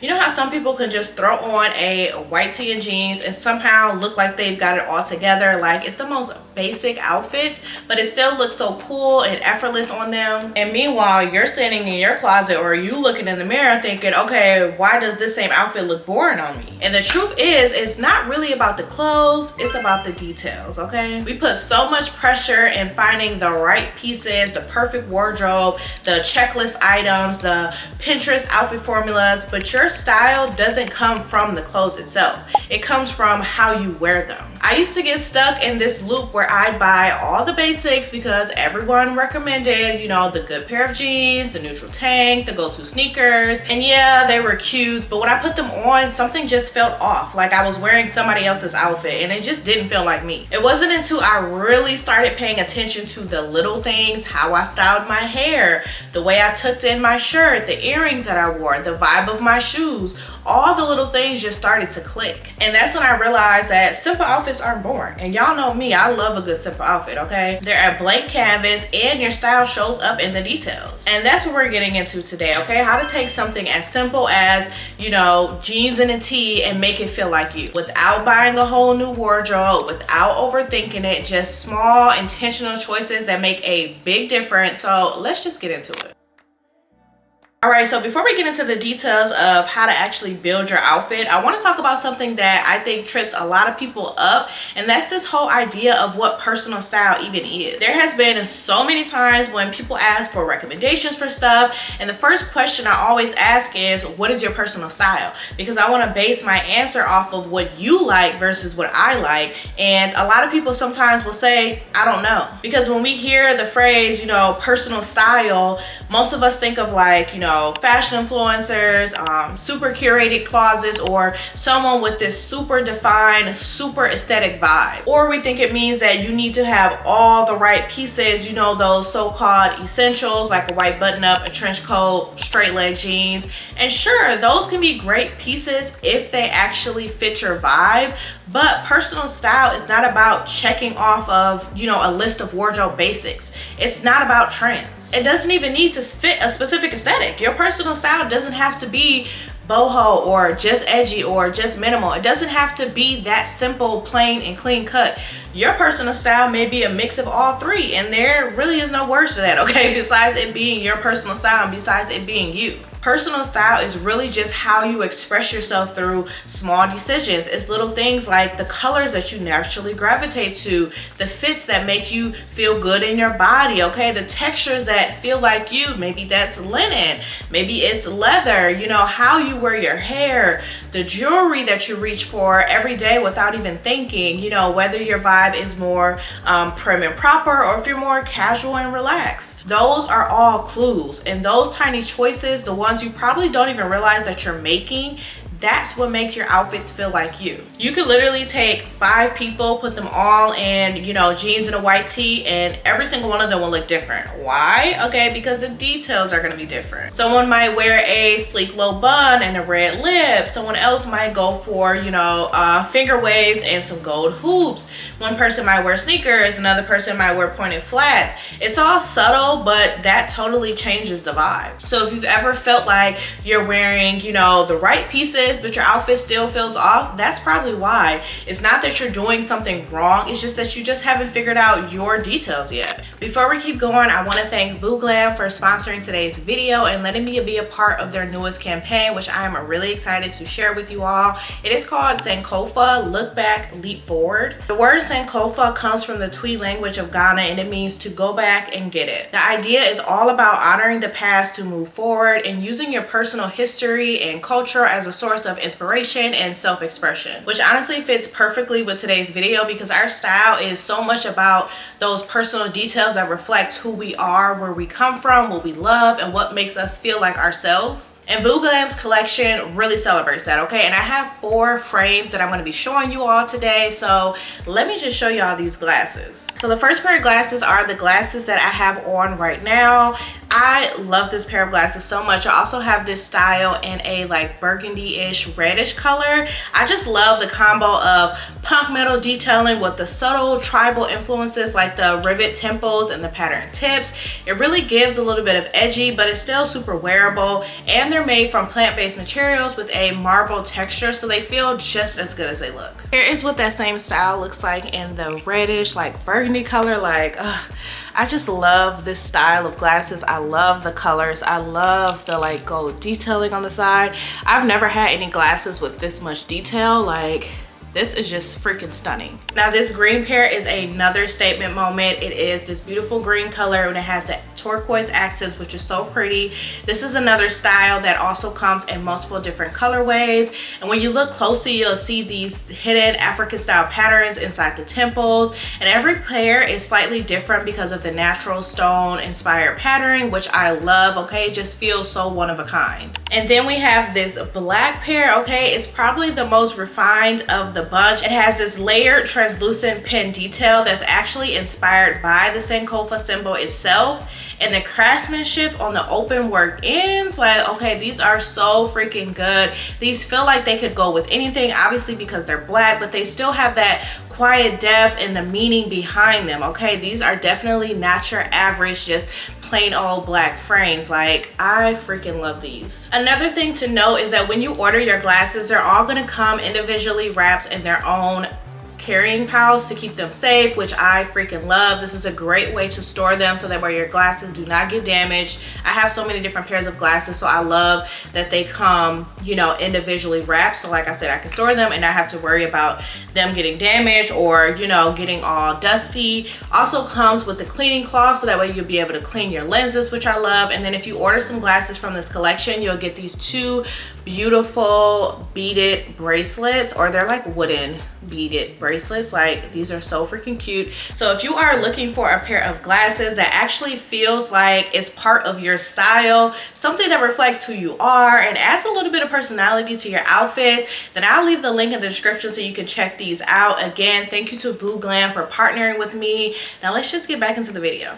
You know how some people can just throw on a white tee and jeans and somehow look like they've got it all together? Like, it's the most basic outfit, but it still looks so cool and effortless on them. And meanwhile, you're standing in your closet or you looking in the mirror thinking, okay, why does this same outfit look boring on me? And the truth is, it's not really about the clothes, it's about the details, okay? We put so much pressure in finding the right pieces, the perfect wardrobe, the checklist items, the Pinterest outfit formulas, but your style doesn't come from the clothes itself. It comes from how you wear them. I used to get stuck in this loop where I'd buy all the basics because everyone recommended, you know, the good pair of jeans, the neutral tank, the go-to sneakers, and yeah, they were cute, but when I put them on, something just felt off, like I was wearing somebody else's outfit, and it just didn't feel like me. It wasn't until I really started paying attention to the little things, how I styled my hair, the way I tucked in my shirt, the earrings that I wore, the vibe of my shoes, all the little things just started to click. And that's when I realized that simple outfits aren't boring. And y'all know me, I love a good simple outfit, okay? They're a blank canvas and your style shows up in the details. And that's what we're getting into today, okay? How to take something as simple as, you know, jeans and a tee and make it feel like you without buying a whole new wardrobe, without overthinking it, just small intentional choices that make a big difference. So let's just get into it. All right, so before we get into the details of how to actually build your outfit, I want to talk about something that I think trips a lot of people up, and that's this whole idea of what personal style even is. There has been so many times when people ask for recommendations for stuff, and the first question I always ask is, what is your personal style? Because I want to base my answer off of what you like versus what I like, and a lot of people sometimes will say, I don't know. Because when we hear the phrase, you know, personal style, most of us think of like, you know, fashion influencers, super curated closets, or someone with this super defined, super aesthetic vibe. Or we think it means that you need to have all the right pieces, you know, those so-called essentials like a white button-up, a trench coat, straight leg jeans. And sure, those can be great pieces if they actually fit your vibe, but personal style is not about checking off of, you know, a list of wardrobe basics. It's not about trends. It doesn't even need to fit a specific aesthetic. Your personal style doesn't have to be boho or just edgy or just minimal. It doesn't have to be that simple, plain and clean cut. Your personal style may be a mix of all three, and there really is no words for that, okay? Besides it being your personal style and besides it being you. Personal style is really just how you express yourself through small decisions. It's little things like the colors that you naturally gravitate to, the fits that make you feel good in your body, okay? The textures that feel like you. Maybe that's linen, maybe it's leather, you know, how you wear your hair, the jewelry that you reach for every day without even thinking, you know, whether your vibe is more prim and proper or if you're more casual and relaxed. Those are all clues, and those tiny choices, the ones you probably don't even realize that you're making, that's what makes your outfits feel like you. You could literally take 5 people, put them all in, you know, jeans and a white tee, and every single one of them will look different. Why? Okay, because the details are gonna be different. Someone might wear a sleek low bun and a red lip. Someone else might go for, you know, finger waves and some gold hoops. One person might wear sneakers, another person might wear pointed flats. It's all subtle, but that totally changes the vibe. So if you've ever felt like you're wearing, you know, the right pieces, but your outfit still feels off, that's probably why. It's not that you're doing something wrong, it's just that you just haven't figured out your details yet. Before we keep going, I want to thank Vooglam for sponsoring today's video and letting me be a part of their newest campaign, which I am really excited to share with you all. It is called Sankofa, Look Back, Leap Forward. The word Sankofa comes from the Twi language of Ghana, and it means to go back and get it. The idea is all about honoring the past to move forward and using your personal history and culture as a source of inspiration and self-expression, which honestly fits perfectly with today's video because our style is so much about those personal details that reflect who we are, where we come from, what we love, and what makes us feel like ourselves. And Vooglam's collection really celebrates that, okay? And I have 4 frames that I'm gonna be showing you all today. So let me just show y'all these glasses. So the first pair of glasses are the glasses that I have on right now. I love this pair of glasses so much. I also have this style in a like burgundy-ish reddish color. I just love the combo of punk metal detailing with the subtle tribal influences like the rivet temples and the pattern tips. It really gives a little bit of edgy, but it's still super wearable, and they're made from plant-based materials with a marble texture, so they feel just as good as they look. Here is what that same style looks like in the reddish like burgundy color. Like I just love this style of glasses. I love the colors. I love the like gold detailing on the side. I've never had any glasses with this much detail. Like, this is just freaking stunning. Now this green pair is another statement moment. It is this beautiful green color and it has the turquoise accents, which is so pretty. This is another style that also comes in multiple different colorways, and when you look closely you'll see these hidden African style patterns inside the temples, and every pair is slightly different because of the natural stone inspired patterning, which I love. Okay, it just feels so one of a kind. And then we have this black pair. Okay, it's probably the most refined of the bunch. It has this layered translucent pin detail that's actually inspired by the Sankofa symbol itself, and the craftsmanship on the open work ends, like, okay, these are so freaking good. These feel like they could go with anything, obviously because they're black, but they still have that quiet depth and the meaning behind them. Okay, these are definitely not your average just plain old black frames. Like, I freaking love these. Another thing to note is that when you order your glasses, they're all going to come individually wrapped in their own carrying pouch to keep them safe, which I freaking love. This is a great way to store them so that way your glasses do not get damaged. I have so many different pairs of glasses, so I love that they come, you know, individually wrapped. So like I said, I can store them and not have to worry about them getting damaged or, you know, getting all dusty. Also comes with the cleaning cloth, so that way you'll be able to clean your lenses, which I love. And then if you order some glasses from this collection, you'll get these two beautiful beaded bracelets, or they're like wooden beaded bracelets. Like, these are so freaking cute. So if you are looking for a pair of glasses that actually feels like it's part of your style, something that reflects who you are and adds a little bit of personality to your outfits, then I'll leave the link in the description so you can check these out. Again, thank you to Vooglam for partnering with me. Now let's just get back into the video.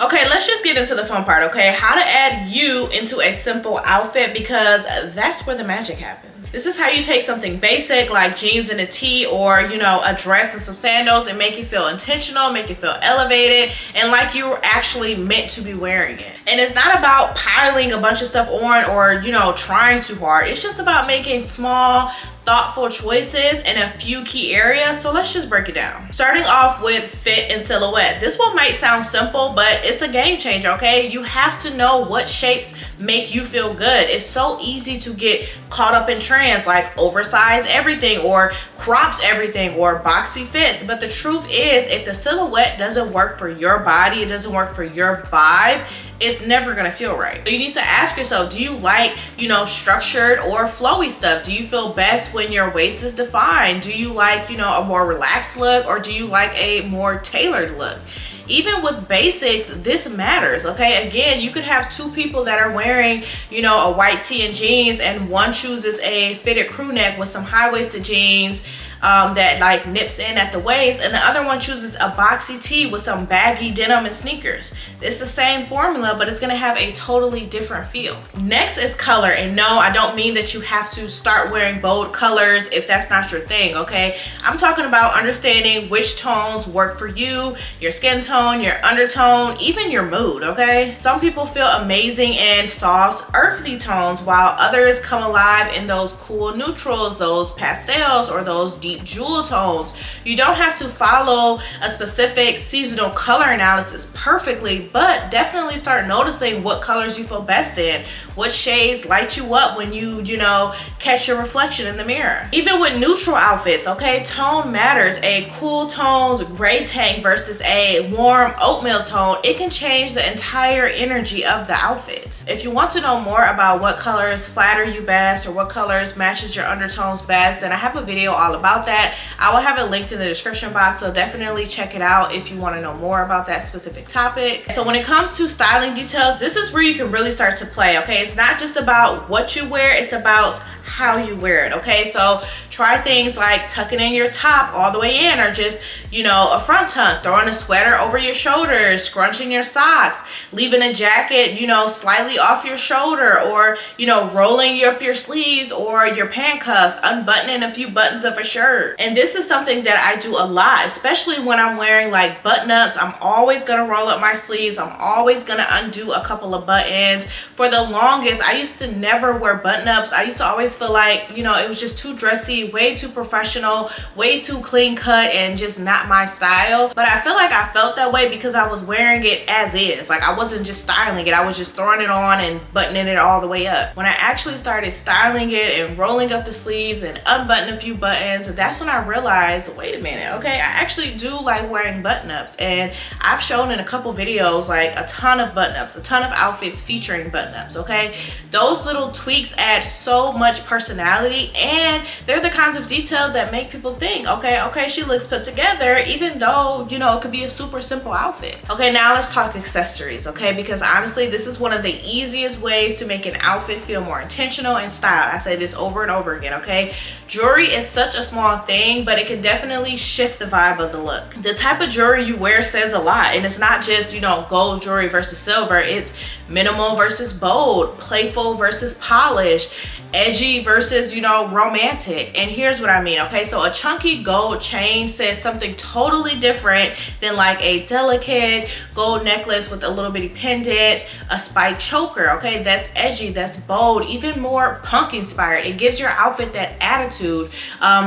Okay, let's just get into the fun part, okay? How to add you into a simple outfit, because that's where the magic happens. This is how you take something basic like jeans and a tee, or, you know, a dress and some sandals, and make it feel intentional, make it feel elevated, and like you were actually meant to be wearing it. And it's not about piling a bunch of stuff on or, you know, trying too hard. It's just about making small, thoughtful choices in a few key areas. So let's just break it down. Starting off with fit and silhouette. This one might sound simple, but it's a game changer, okay? You have to know what shapes make you feel good. It's so easy to get caught up in trends like oversize everything or crops everything or boxy fits. But the truth is, if the silhouette doesn't work for your body, it doesn't work for your vibe, it's never gonna feel right. So you need to ask yourself, do you like, you know, structured or flowy stuff? Do you feel best when your waist is defined? Do you like, you know, a more relaxed look, or do you like a more tailored look? Even with basics, this matters, okay? Again, you could have two people that are wearing, you know, a white tee and jeans, and one chooses a fitted crew neck with some high-waisted jeans that like nips in at the waist, and the other one chooses a boxy tee with some baggy denim and sneakers. It's the same formula, but it's gonna have a totally different feel. Next is color, and no, I don't mean that you have to start wearing bold colors if that's not your thing, okay? I'm talking about understanding which tones work for you, your skin tone, your undertone, even your mood, okay? Some people feel amazing in soft, earthly tones, while others come alive in those cool neutrals, those pastels, or those deep jewel tones. You don't have to follow a specific seasonal color analysis perfectly, but definitely start noticing what colors you feel best in, what shades light you up when you know, catch your reflection in the mirror. Even with neutral outfits, okay, tone matters. A cool tone's gray tank versus a warm oatmeal tone, it can change the entire energy of the outfit. If you want to know more about what colors flatter you best or what colors matches your undertones best, then I have a video all about about that, I will have it linked in the description box, so definitely check it out if you want to know more about that specific topic. So when it comes to styling details, this is where you can really start to play, okay? It's not just about what you wear, it's about how you wear it, okay? So try things like tucking in your top all the way in, or just, you know, a front tuck, throwing a sweater over your shoulders, scrunching your socks, leaving a jacket, you know, slightly off your shoulder, or, you know, rolling up your sleeves or your pant cuffs, unbuttoning a few buttons of a shirt. And this is something that I do a lot, especially when I'm wearing like button-ups. I'm always gonna roll up my sleeves. I'm always gonna undo a couple of buttons. For the longest, I used to never wear button-ups. I used to always feel like, you know, it was just too dressy, way too professional, way too clean cut, and just not my style. But I feel like I felt that way because I was wearing it as is. Like, I wasn't just styling it, I was just throwing it on and buttoning it all the way up. When I actually started styling it and rolling up the sleeves and unbuttoning a few buttons, that's when I realized, wait a minute, okay, I actually do like wearing button-ups. And I've shown in a couple videos like a ton of button-ups, a ton of outfits featuring button-ups, okay? Those little tweaks add so much personality, and they're the kinds of details that make people think, okay, she looks put together, even though, you know, it could be a super simple outfit. Okay, now let's talk accessories, okay? Because honestly, this is one of the easiest ways to make an outfit feel more intentional and styled. I say this over and over again, okay? Jewelry is such a small thing, but it can definitely shift the vibe of the look. The type of jewelry you wear says a lot, and it's not just, you know, gold jewelry versus silver. It's minimal versus bold, playful versus polished, edgy versus, you know, romantic. And here's what I mean, okay? So a chunky gold chain says something totally different than like a delicate gold necklace with a little bitty pendant, a spiked choker, okay? That's edgy, that's bold, even more punk inspired. It gives your outfit that attitude.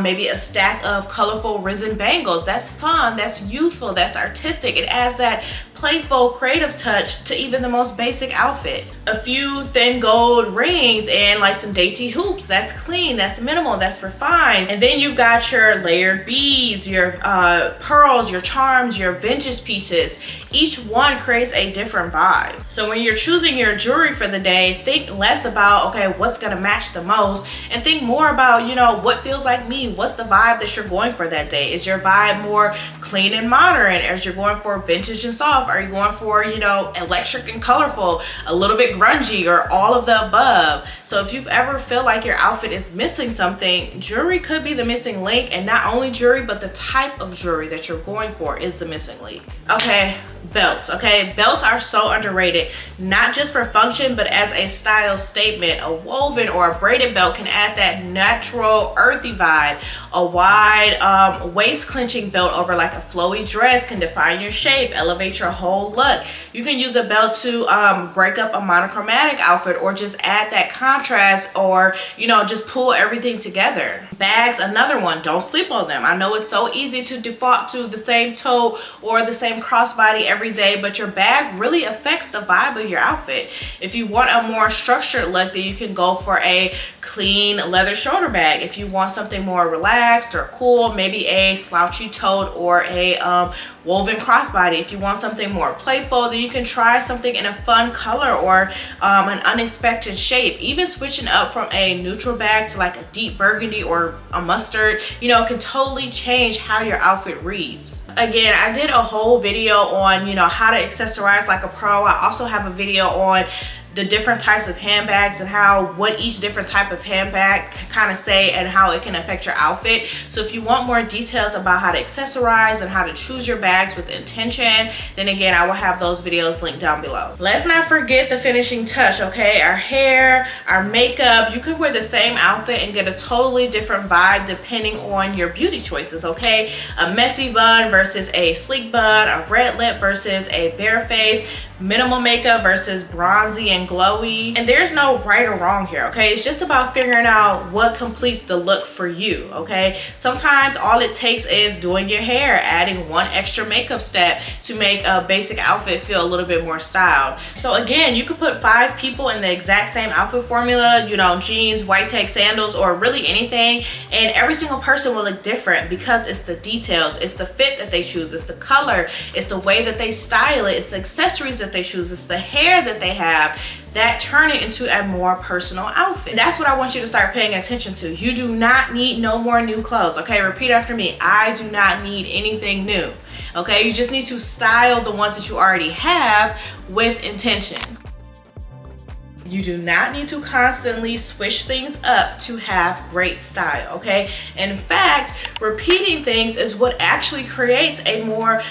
Maybe a stack of colorful risen bangles. That's fun, that's youthful, that's artistic. It adds that playful, creative touch to even the most basic outfit. A few thin gold rings and like some dainty hoops. That's clean, that's minimal, that's refined. And then you've got your layered beads, your pearls, your charms, your vintage pieces. Each one creates a different vibe. So when you're choosing your jewelry for the day, think less about, okay, what's gonna match the most, and think more about, you know, what feels like me. What's the vibe that you're going for that day? Is your vibe more clean and modern? As you're going for vintage and soft? Are you going for, you know, electric and colorful, a little bit grungy, or all of the above? So if you've ever feel like your outfit is missing something, jewelry could be the missing link. And not only jewelry, but the type of jewelry that you're going for is the missing link. Okay, belts, okay? Belts are so underrated, not just for function, but as a style statement. A woven or a braided belt can add that natural, earthy vibe. A wide waist clenching belt over like a flowy dress can define your shape, elevate your whole look. You can use a belt to break up a monochromatic outfit, or just add that contrast, or, you know, just pull everything together. Bags, another one, don't sleep on them. I know it's so easy to default to the same tote or the same crossbody every day, but your bag really affects the vibe of your outfit. If you want a more structured look, then you can go for a clean leather shoulder bag. If you want something more relaxed or cool, maybe a slouchy tote or a woven crossbody. If you want something more playful, then you can try something in a fun color or an unexpected shape. Even switching up from a neutral bag to like a deep burgundy or a mustard, you know, can totally change how your outfit reads. Again, I did a whole video on, you know, how to accessorize like a pro. I also have a video on the different types of handbags and what each different type of handbag can kind of say and how it can affect your outfit. So if you want more details about how to accessorize and how to choose your bags with intention, then again, I will have those videos linked down below. Let's not forget the finishing touch, okay? Our hair, our makeup. You could wear the same outfit and get a totally different vibe depending on your beauty choices, okay? A messy bun versus a sleek bun, a red lip versus a bare face, minimal makeup versus bronzy and glowy. And there's no right or wrong here, okay? It's just about figuring out what completes the look for you, okay? Sometimes all it takes is doing your hair, adding one extra makeup step to make a basic outfit feel a little bit more styled. So again, you could put 5 people in the exact same outfit formula, you know, jeans, white tech sandals, or really anything, and every single person will look different because it's the details, it's the fit that they choose, it's the color, it's the way that they style it, it's the accessories that that they choose, it's the hair that they have that turn it into a more personal outfit. That's what I want you to start paying attention to. You do not need no more new clothes, okay? Repeat after me. I do not need anything new, okay? You just need to style the ones that you already have with intention. You do not need to constantly switch things up to have great style, okay? In fact, repeating things is what actually creates a more,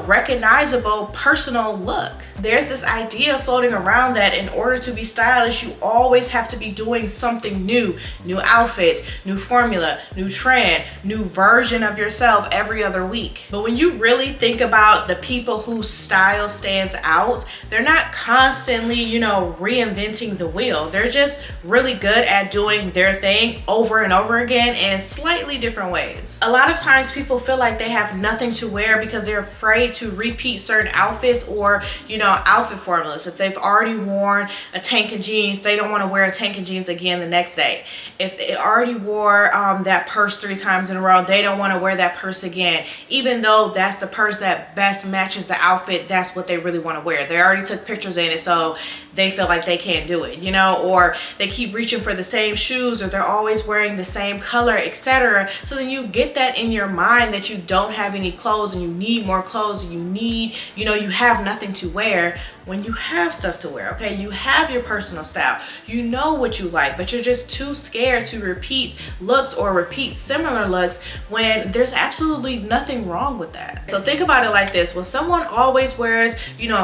recognizable personal look. There's this idea floating around that in order to be stylish, you always have to be doing something new outfit, new formula, new trend, new version of yourself every other week. But when you really think about the people whose style stands out, they're not constantly, reinventing the wheel. They're just really good at doing their thing over and over again in slightly different ways. A lot of times people feel like they have nothing to wear because they're afraid to repeat certain outfits or, outfit formulas. If they've already worn a tank and jeans, they don't want to wear a tank and jeans again the next day. If they already wore that purse 3 times in a row, they don't want to wear that purse again. Even though that's the purse that best matches the outfit, that's what they really want to wear. They already took pictures in it, so they feel like they can't do it, or they keep reaching for the same shoes, or they're always wearing the same color, etc. So then you get that in your mind that you don't have any clothes and you need more clothes, and you need, you have nothing to wear when you have stuff to wear, okay? You have your personal style. You know what you like, but you're just too scared to repeat looks or repeat similar looks when there's absolutely nothing wrong with that. So think about it like this. When someone always wears,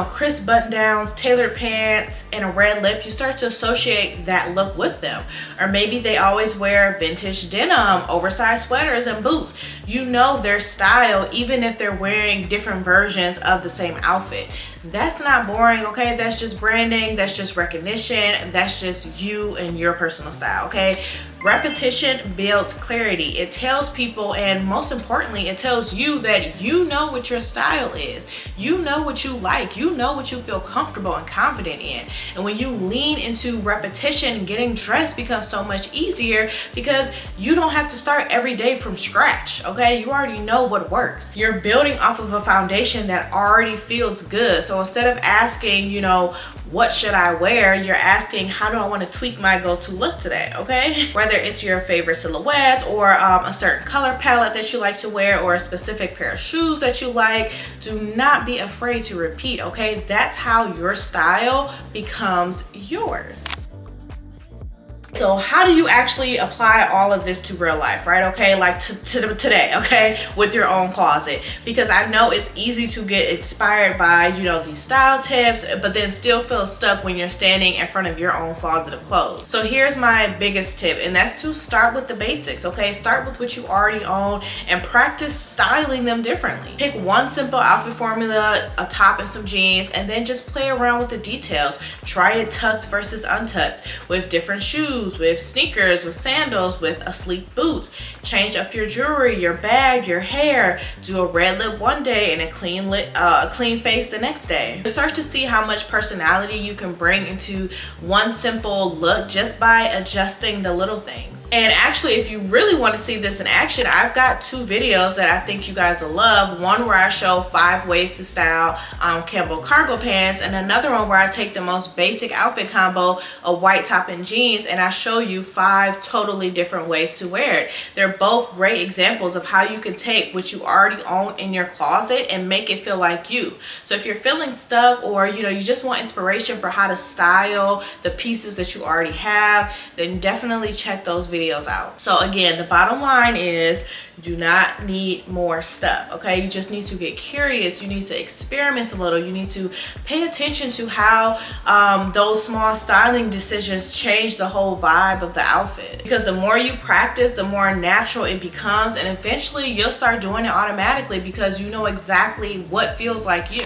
crisp button downs, tailored pants, and a red lip, you start to associate that look with them. Or maybe they always wear vintage denim, oversized sweaters, and boots. You know their style even if they're wearing different versions of the same outfit. That's not boring, okay? That's just branding, that's just recognition, that's just you and your personal style, okay? Repetition builds clarity. It tells people, and most importantly, it tells you that you know what your style is. You know what you like. You know what you feel comfortable and confident in. And when you lean into repetition, getting dressed becomes so much easier because you don't have to start every day from scratch, okay? You already know what works. You're building off of a foundation that already feels good. So instead of asking, what should I wear? You're asking, how do I want to tweak my go-to look today, okay? Whether it's your favorite silhouette or a certain color palette that you like to wear or a specific pair of shoes that you like, do not be afraid to repeat, okay? That's how your style becomes yours. So how do you actually apply all of this to real life, right? Okay, like to today, okay, with your own closet. Because I know it's easy to get inspired by, these style tips, but then still feel stuck when you're standing in front of your own closet of clothes. So here's my biggest tip, and that's to start with the basics, okay? Start with what you already own and practice styling them differently. Pick one simple outfit formula, a top and some jeans, and then just play around with the details. Try it tucked versus untucked, with different shoes, with sneakers, with sandals, with a sleek boot. Change up your jewelry, your bag, your hair. Do a red lip one day and a clean face the next day. Start to see how much personality you can bring into one simple look just by adjusting the little things. And actually, if you really want to see this in action, I've got 2 videos that I think you guys will love. One where I show 5 ways to style Campbell cargo pants, and another one where I take the most basic outfit combo, a white top and jeans, and I show you 5 totally different ways to wear it. They're both great examples of how you can take what you already own in your closet and make it feel like you. So if you're feeling stuck, or you just want inspiration for how to style the pieces that you already have, then definitely check those videos out. So again, the bottom line is you do not need more stuff, okay? You just need to get curious. You need to experiment a little. You need to pay attention to how those small styling decisions change the whole vibe of the outfit. Because the more you practice, the more natural it becomes, and eventually you'll start doing it automatically because you know exactly what feels like you.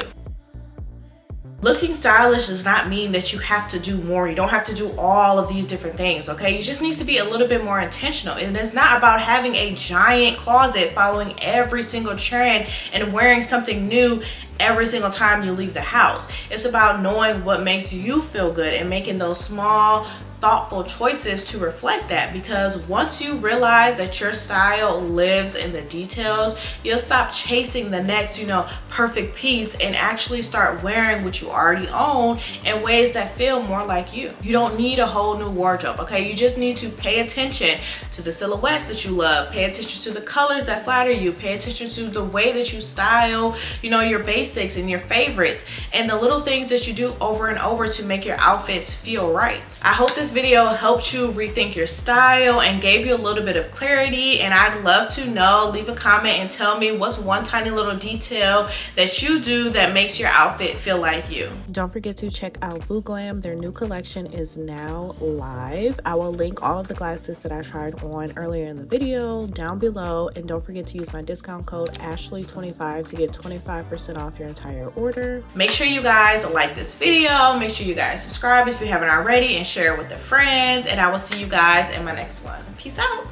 Looking stylish does not mean that you have to do more. You don't have to do all of these different things, okay? You just need to be a little bit more intentional. And it's not about having a giant closet following every single trend and wearing something new every single time you leave the house. It's about knowing what makes you feel good and making those small thoughtful choices to reflect that, because once you realize that your style lives in the details, you'll stop chasing the next, you know, perfect piece and actually start wearing what you already own in ways that feel more like you. You don't need a whole new wardrobe, okay? You just need to pay attention to the silhouettes that you love, pay attention to the colors that flatter you, pay attention to the way that you style, you know, your basics and your favorites, and the little things that you do over and over to make your outfits feel right. I hope this video helped you rethink your style and gave you a little bit of clarity, and I'd love to know. Leave a comment and tell me what's one tiny little detail that you do that makes your outfit feel like you. Don't forget to check out Vooglam. Their new collection is now live. I will link all of the glasses that I tried on earlier in the video down below, and don't forget to use my discount code Ashley25 to get 25% off your entire order. Make sure you guys like this video, make sure you guys subscribe if you haven't already, and share it with the friends, and I will see you guys in my next one. Peace out.